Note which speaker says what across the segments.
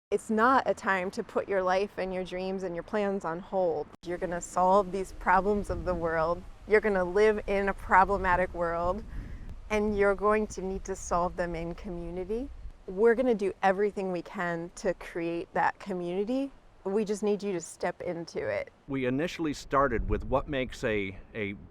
Speaker 1: It's not a time to put your life and your dreams and your plans on hold. You're going to solve these problems of the world. You're going to live in a problematic world, and you're going to need to solve them in community. We're going to do everything we can to create that community. We just need you to step into it.
Speaker 2: We initially started with what makes a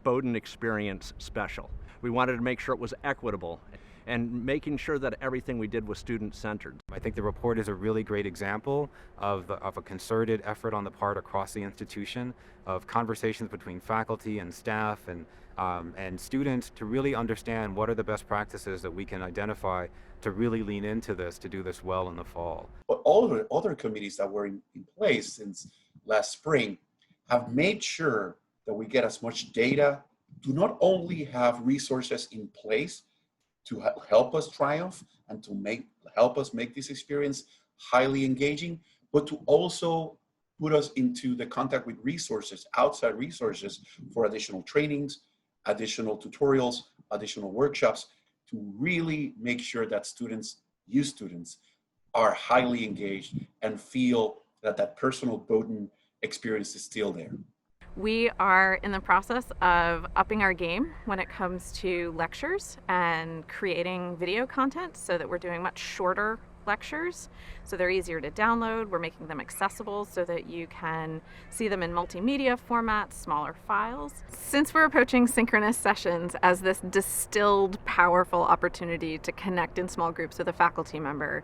Speaker 2: Bowden experience special. We wanted to make sure it was equitable and making sure that everything we did was student-centered.
Speaker 3: I think the report is a really great example of a concerted effort on the part across the institution of conversations between faculty and staff and students to really understand what are the best practices that we can identify to really lean into this, to do this well in the fall.
Speaker 4: But all of the other committees that were in place since last spring have made sure that we get as much data to not only have resources in place to help us triumph and to help us make this experience highly engaging, but to also put us into the contact with resources, outside resources for additional trainings, additional tutorials, additional workshops, to really make sure that you students, are highly engaged and feel that that personal Bowden experience is still there.
Speaker 5: We are in the process of upping our game when it comes to lectures and creating video content so that we're doing much shorter lectures so they're easier to download. We're making them accessible so that you can see them in multimedia formats, smaller files. Since we're approaching synchronous sessions as this distilled, powerful opportunity to connect in small groups with a faculty member,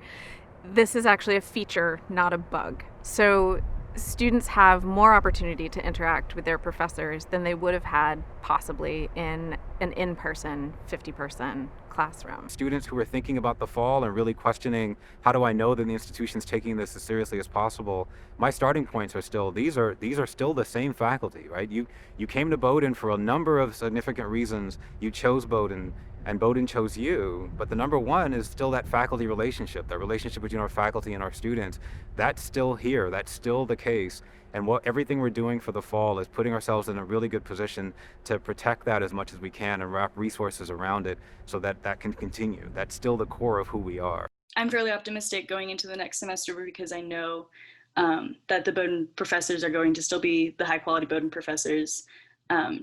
Speaker 5: this is actually a feature, not a bug. So students have more opportunity to interact with their professors than they would have had possibly in an in-person 50-person classroom.
Speaker 3: Students who are thinking about the fall and really questioning, how do I know that the institution's taking this as seriously as possible? My starting points are still, these are still the same faculty, right? You came to Bowden for a number of significant reasons. You chose Bowden, and Bowden chose you, but the number one is still that faculty relationship, that relationship between our faculty and our students. That's still here, that's still the case. And everything we're doing for the fall is putting ourselves in a really good position to protect that as much as we can and wrap resources around it so that that can continue. That's still the core of who we are.
Speaker 6: I'm fairly optimistic going into the next semester because I know that the Bowden professors are going to still be the high quality Bowden professors,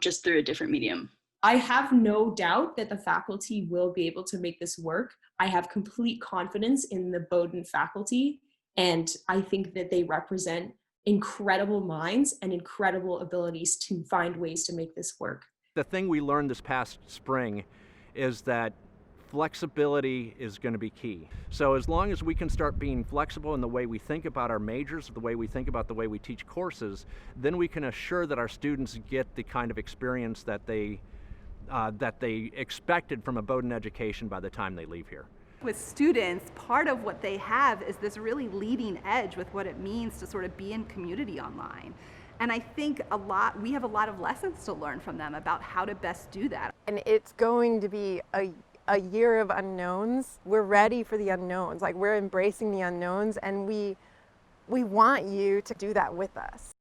Speaker 6: just through a different medium.
Speaker 7: I have no doubt that the faculty will be able to make this work. I have complete confidence in the Bowden faculty, and I think that they represent incredible minds and incredible abilities to find ways to make this work.
Speaker 2: The thing we learned this past spring is that flexibility is going to be key. So as long as we can start being flexible in the way we think about our majors, the way we think about the way we teach courses, then we can assure that our students get the kind of experience that they expected from a Bowden education by the time they leave here.
Speaker 8: With students, part of what they have is this really leading edge with what it means to sort of be in community online. And I think we have a lot of lessons to learn from them about how to best do that.
Speaker 1: And it's going to be a year of unknowns. We're ready for the unknowns. Like, we're embracing the unknowns, and we want you to do that with us.